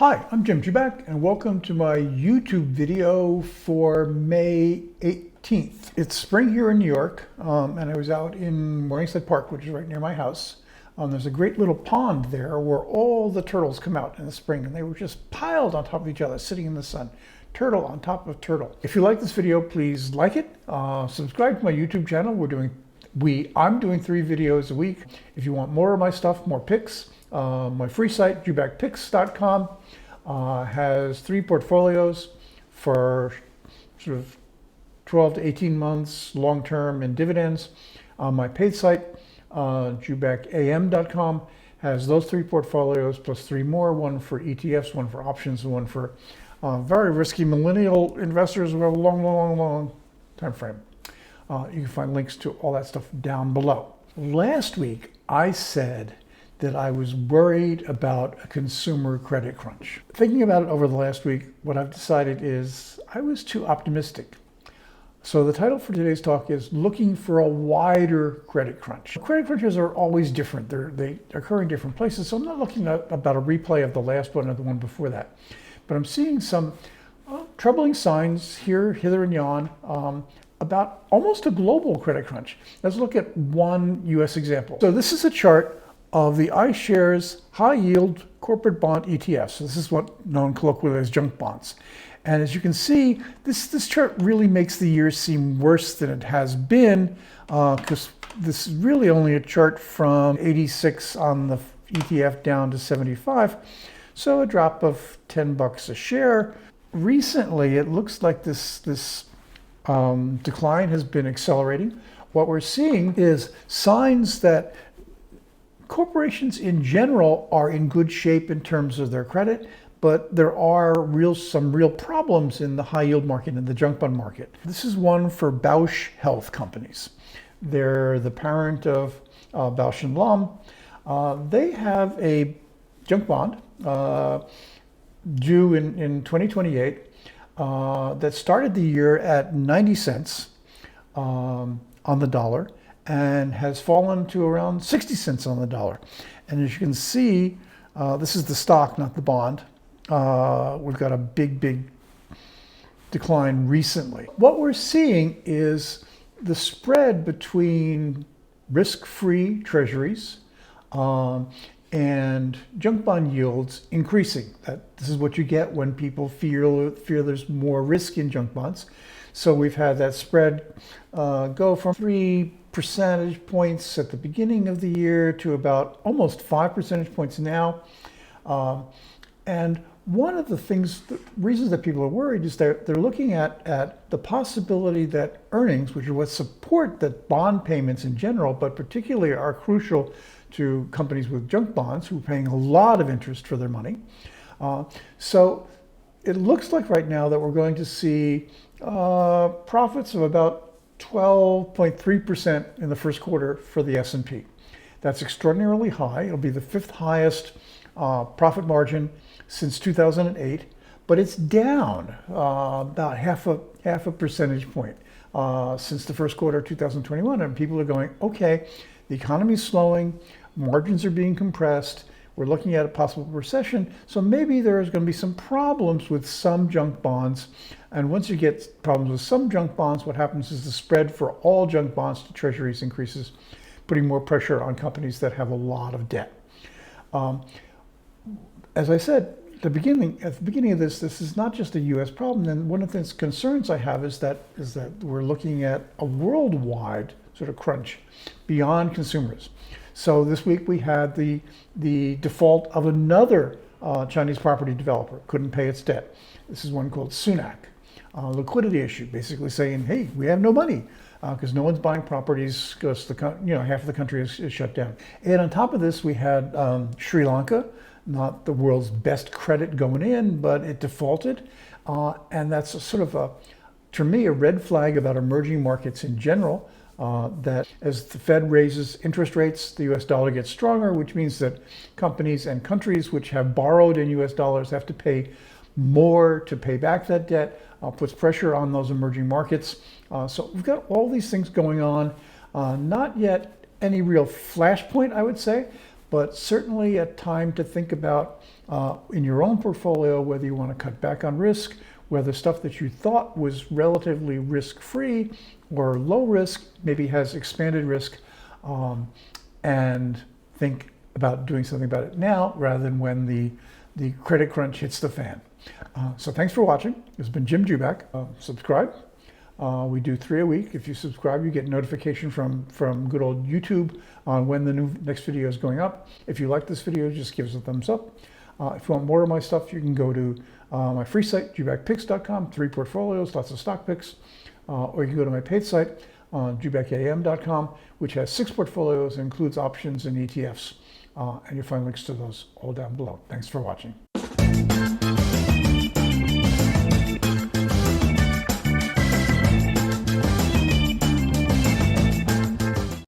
Hi, I'm Jim Jubak, and welcome to my YouTube video for May 18th. It's spring here in New York, and I was out in Morningside Park, which is right near my house. There's a great little pond there where all the turtles come out in the spring, and they were just piled on top of each other, sitting in the sun. Turtle on top of turtle. If you like this video, please like it. Subscribe to my YouTube channel. I'm doing 3 videos a week. If you want more of my stuff, more picks, my free site, jubakpicks.com, has 3 portfolios for sort of 12 to 18 months, long-term and dividends. My paid site, jubakam.com, has those 3 portfolios plus 3 more, one for ETFs, one for options, and one for very risky millennial investors who have a long time frame. You can find links to all that stuff down below. Last week, I said that I was worried about a consumer credit crunch. Thinking about it over the last week, what I've decided is I was too optimistic. So the title for today's talk is Looking for a Wider Credit Crunch. Credit crunches are always different. They occur in different places. So I'm not looking at about a replay of the last one or the one before that. But I'm seeing some troubling signs here, hither and yon, about almost a global credit crunch. Let's look at one US example. So this is a chart of the iShares high yield corporate bond ETF. So this is what known colloquially as junk bonds. And as you can see, this chart really makes the year seem worse than it has been, because this is really only a chart from 86 on the ETF down to 75. So a drop of $10 a share. Recently, it looks like this decline has been accelerating. What we're seeing is signs that corporations in general are in good shape in terms of their credit, but there are some real problems in the high yield market and the junk bond market. This is one for Bausch health companies. They're the parent of Bausch & Lomb. They have a junk bond due in 2028 that started the year at 90 cents on the dollar and has fallen to around 60 cents on the dollar. And as you can see, this is the stock, not the bond. We've got a big decline recently. What we're seeing is the spread between risk-free treasuries and junk bond yields increasing. This is what you get when people fear there's more risk in junk bonds. So we've had that spread go from 3 percentage points at the beginning of the year to about almost 5 percentage points now. And one of the reasons that people are worried is they're looking at the possibility that earnings, which are what support the bond payments in general, but particularly are crucial to companies with junk bonds who are paying a lot of interest for their money. So it looks like right now that we're going to see profits of about 12.3% in the first quarter for the S&P. That's extraordinarily high. It'll be the 5th highest profit margin since 2008, but it's down about half a percentage point since the first quarter of 2021. And people are going, okay, the economy's slowing, margins are being compressed, we're looking at a possible recession, so maybe there's going to be some problems with some junk bonds. And once you get problems with some junk bonds, what happens is the spread for all junk bonds to treasuries increases, putting more pressure on companies that have a lot of debt. As I said at the beginning of this is not just a U.S. problem. And one of the concerns I have is that we're looking at a worldwide sort of crunch beyond consumers. So this week we had the default of another Chinese property developer, couldn't pay its debt. This is one called Sunac. Liquidity issue, basically saying, hey, we have no money because no one's buying properties because half of the country is shut down. And on top of this, we had Sri Lanka, not the world's best credit going in, but it defaulted. And that's to me, a red flag about emerging markets in general. That as the Fed raises interest rates, the US dollar gets stronger, which means that companies and countries which have borrowed in US dollars have to pay more to pay back that debt, puts pressure on those emerging markets. So we've got all these things going on. Not yet any real flashpoint, I would say, but certainly a time to think about in your own portfolio whether you want to cut back on risk, whether stuff that you thought was relatively risk-free or low risk maybe has expanded risk, and think about doing something about it now rather than when the credit crunch hits the fan. So thanks for watching. This has been Jim Jubak. Subscribe. We do 3 a week. If you subscribe, you get notification from good old YouTube on when the next video is going up. If you like this video, just give us a thumbs up. If you want more of my stuff, you can go to my free site, jubakpicks.com, 3 portfolios, lots of stock picks, or you can go to my paid site, jubakam.com, which has 6 portfolios and includes options and ETFs. And you'll find links to those all down below. Thanks for watching.